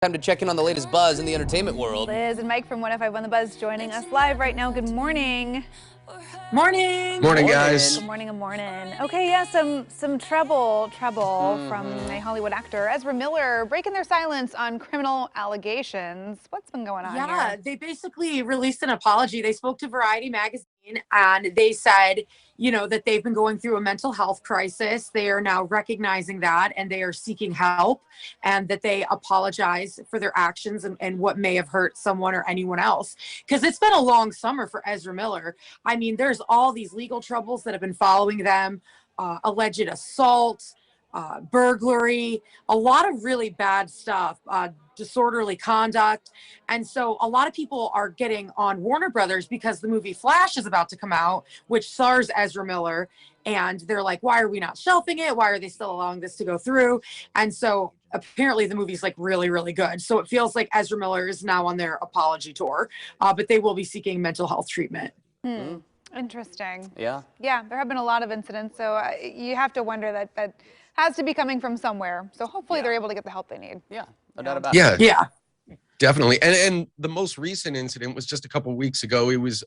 Time to check in on the latest buzz in the entertainment world. Liz and Mike from 105 the Buzz joining us live right now. Good morning. Morning. Morning, guys. Good morning, good morning. Okay, yeah, some trouble from a Hollywood actor, Ezra Miller, breaking their silence on criminal allegations. What's been going on Yeah, here? they basically released an apology. They spoke to Variety magazine and they said, that they've been going through a mental health crisis. They are now recognizing that and they are seeking help, and that they apologize for their actions and what may have hurt someone or anyone else. Because it's been a long summer for Ezra Miller. I mean, there's all these legal troubles that have been following them, alleged assault, burglary, a lot of really bad stuff, disorderly conduct. And so a lot of people are getting on Warner Brothers because the movie Flash is about to come out, which stars Ezra Miller. And they're like, why are we not shelving it? Why are they still allowing this to go through? And so apparently the movie's like really, really good. So it feels like Ezra Miller is now on their apology tour, but they will be seeking mental health treatment. Interesting. Yeah. Yeah, there have been a lot of incidents, so you have to wonder that has to be coming from somewhere. So hopefully they're able to get the help they need. Yeah, no doubt about Yeah, it. Yeah. definitely. And the most recent incident was just a couple weeks ago. It was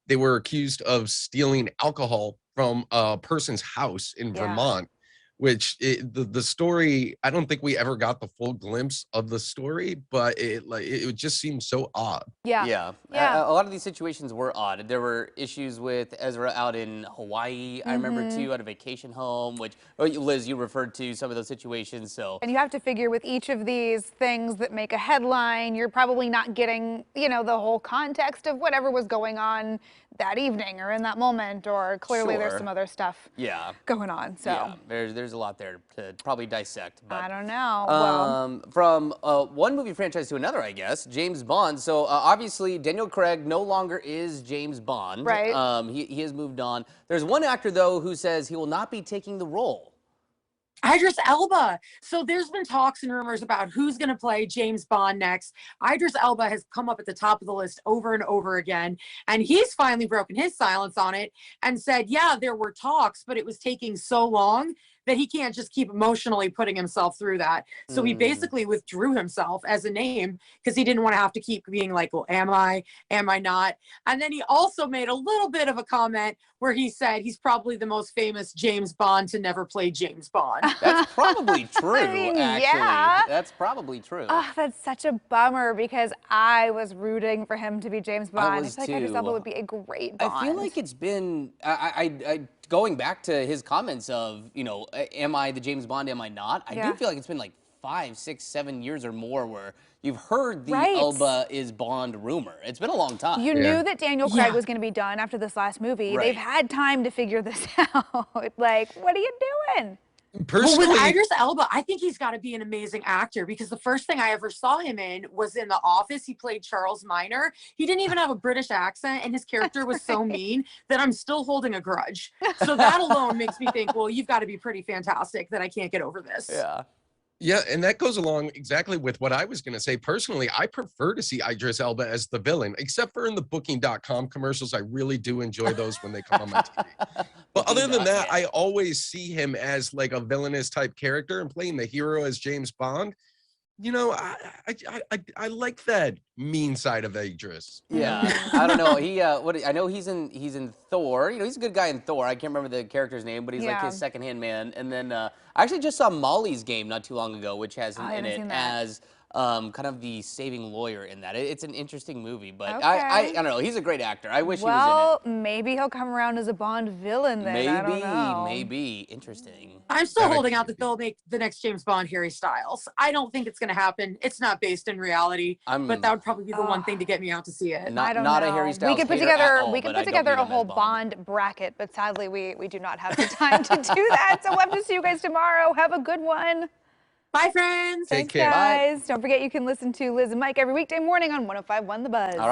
they were accused of stealing alcohol from a person's house in Vermont, which the story, I don't think we ever got the full glimpse of the story, but it just seemed so odd. Yeah. A lot of these situations were odd. There were issues with Ezra out in Hawaii, I remember too, at a vacation home, which, Liz, you referred to some of those situations. So, And you have to figure with each of these things that make a headline, you're probably not getting, the whole context of whatever was going on that evening or in that moment, or clearly there's some other stuff going on. So yeah, there's a lot there to probably dissect. But I don't know. from one movie franchise to another, I guess, James Bond. So obviously Daniel Craig no longer is James Bond. Right. He has moved on. There's one actor though who says he will not be taking the role. Idris Elba. So there's been talks and rumors about who's going to play James Bond next. Idris Elba has come up at the top of the list over and over again. And he's finally broken his silence on it and said, yeah, there were talks, but it was taking so long that he can't just keep emotionally putting himself through that. So he basically withdrew himself as a name because he didn't want to have to keep being like, well, am I not? And then he also made a little bit of a comment where he said he's probably the most famous James Bond to never play James Bond. That's probably true, mean, actually. yeah. That's probably true. Oh, that's such a bummer because I was rooting for him to be James Bond. I was feel like Idris Elba would be a great Bond. I feel like it's been, going back to his comments of, am I the James Bond, am I not? I do feel like it's been like 5, 6, 7 years or more where you've heard the Elba is Bond rumor. It's been a long time. You knew that Daniel Craig was going to be done after this last movie. Right. They've had time to figure this out. Like, what are you doing? Personally, Well, with Idris Elba, I think he's got to be an amazing actor because the first thing I ever saw him in was in The Office. He played Charles Minor. He didn't even have a British accent, and his character was so mean that I'm still holding a grudge. So that alone makes me think, well, you've got to be pretty fantastic that I can't get over this. yeah, and that goes along exactly with what I was going to say. Personally, I prefer to see Idris Elba as the villain, except for in the Booking.com commercials. I really do enjoy those when they come on my TV. But other than that, I always see him as like a villainous type character, and playing the hero as James Bond. I like that mean side of Idris. Yeah, I don't know. I know he's in Thor. He's a good guy in Thor. I can't remember the character's name, but he's like his second-hand man. And then I actually just saw Molly's Game not too long ago, which has him in it as kind of the saving lawyer in that. It's an interesting movie, but I don't know. He's a great actor. I wish he was in it. Well, maybe he'll come around as a Bond villain then. I don't know. Maybe. Interesting. I'm still holding out that they'll make the next James Bond Harry Styles. I don't think it's going to happen. It's not based in reality, but that would probably be the one thing to get me out to see it. I don't know. A Harry Styles we could put together a whole Bond bracket, but sadly we do not have the time to do that. So we'll have to see you guys tomorrow. Have a good one. Bye, friends. Take care. Guys. Don't forget you can listen to Liz and Mike every weekday morning on 105.1 The Buzz.